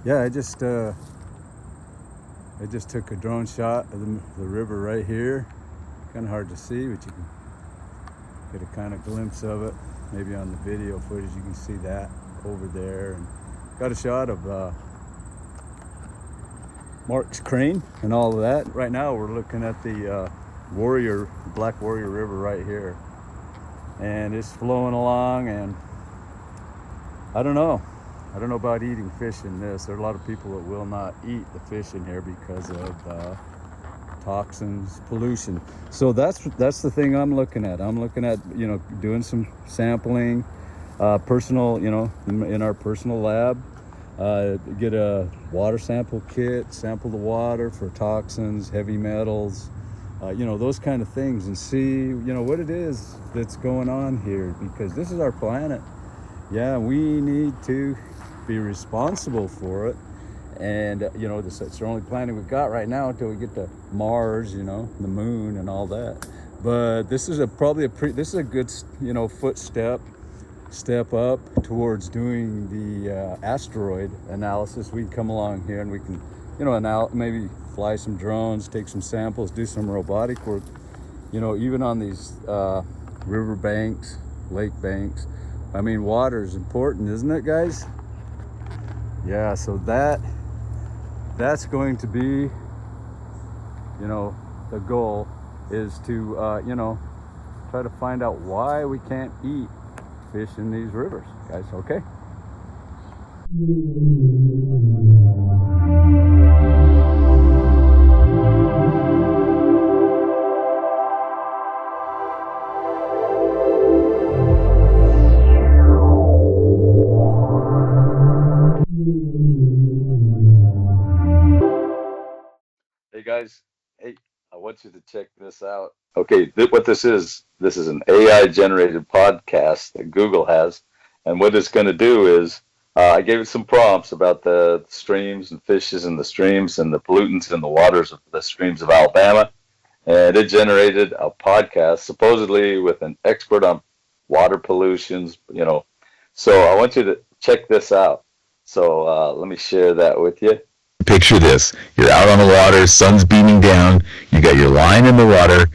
Yeah, I just took a drone shot of the river right here. Kind of hard to see, but you can get a kind of glimpse of it. Maybe on the video footage you can see that over there. And got a shot of Mark's crane and all of that. Right now we're looking at the Black Warrior River right here. And it's flowing along, and I don't know about eating fish in this. There are a lot of people that will not eat the fish in here because of toxins, pollution. So that's the thing I'm looking at. I'm looking at, doing some sampling, personal, in our personal lab. Get a water sample kit, sample the water for toxins, heavy metals, those kind of things, and see, what it is that's going on here, because this is our planet. Yeah, we need to be responsible for it. And, it's the only planet we've got right now until we get to Mars, the moon and all that. But this is this is a good, step up towards doing the asteroid analysis. We can come along here and we can, maybe fly some drones, take some samples, do some robotic work, even on these river banks, lake banks. I mean, water is important, isn't it, guys? Yeah, so that's going to be, the goal is to, try to find out why we can't eat fish in these rivers, guys, okay? Hey guys, hey, I want you to check this out. Okay, what this is an AI generated podcast that Google has, and what it's going to do is, I gave it some prompts about the streams and fishes in the streams and the pollutants in the waters of the streams of Alabama, and it generated a podcast supposedly with an expert on water pollutions, So I want you to check this out. So let me share that with you. Picture this. You're out on the water, sun's beaming down, you got your line in the water,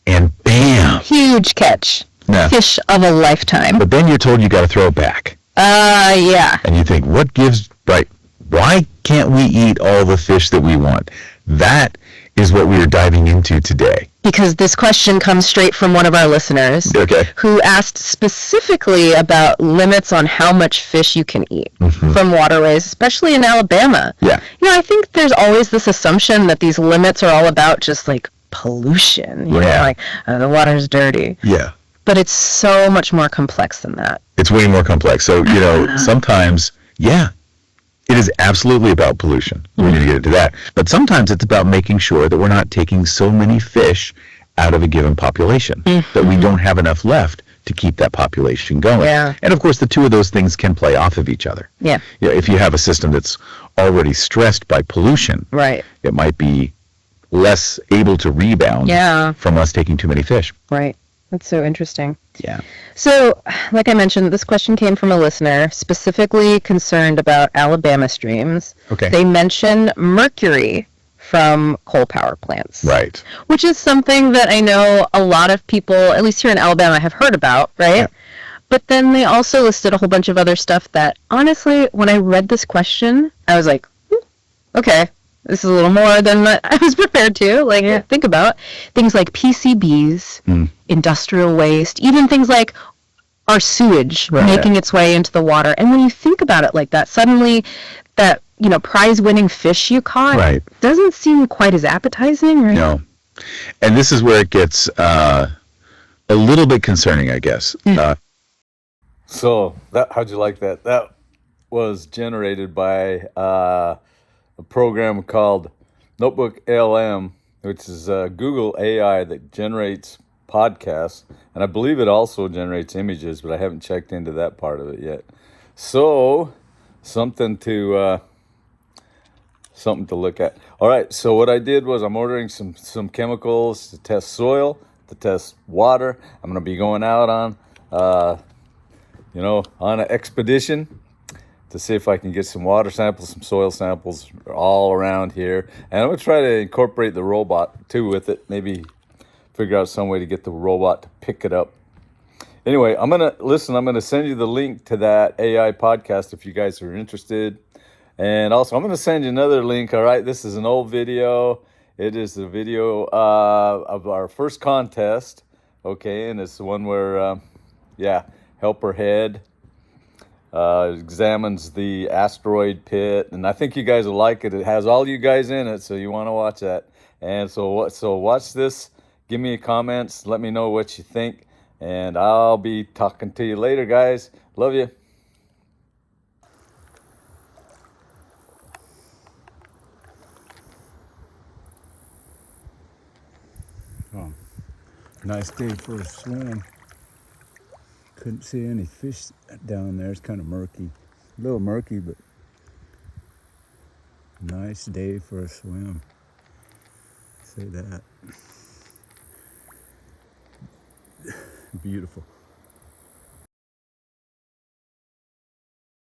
and bam! Huge catch. No. Fish of a lifetime. But then you're told you got to throw it back. Yeah. And you think, why can't we eat all the fish that we want? That is what we are diving into today. Because this question comes straight from one of our listeners, Okay. who asked specifically about limits on how much fish you can eat from waterways, especially in Alabama. Yeah. I think there's always this assumption that these limits are all about just like pollution. The water's dirty. Yeah. But it's so much more complex than that. It's way more complex. So, sometimes, it is absolutely about pollution. We're going to get into that. But sometimes it's about making sure that we're not taking so many fish out of a given population that we don't have enough left to keep that population going. Yeah. And of course, the two of those things can play off of each other. Yeah. If you have a system that's already stressed by pollution, Right. it might be less able to rebound from us taking too many fish. Right. That's so interesting. Yeah. So, like I mentioned, this question came from a listener specifically concerned about Alabama streams. Okay. They mention mercury from coal power plants. Right. Which is something that I know a lot of people, at least here in Alabama, have heard about, right? Yeah. But then they also listed a whole bunch of other stuff that, honestly, when I read this question, I was like, okay, this is a little more than I was prepared to, think about. Things like PCBs, industrial waste, even things like our sewage making its way into the water. And when you think about it like that, suddenly that, prize-winning fish you caught doesn't seem quite as appetizing, right? No. And this is where it gets a little bit concerning, I guess. So how'd you like that? That was generated by a program called NotebookLM, which is Google AI that generates podcasts, and I believe it also generates images, but I haven't checked into that part of it yet. So something to look at. All right, so what I did was I'm ordering some chemicals to test soil, to test water. I'm going to be going out on on an expedition to see if I can get some water samples, some soil samples all around here. And I'm going to try to incorporate the robot too with it. Maybe figure out some way to get the robot to pick it up. Anyway, I'm going to send you the link to that AI podcast if you guys are interested. And also, I'm going to send you another link. All right, this is an old video. It is the video of our first contest. Okay, and it's the one where, Helper Head examines the asteroid pit, and I think you guys will like it. It has all you guys in it, so you want to watch that. And so watch this. Give me comments. Let me know what you think, and I'll be talking to you later, guys. Love you. Oh, nice day for a swim. Couldn't see any fish down there. It's kind of murky. A little murky, but nice day for a swim. Say that. Beautiful.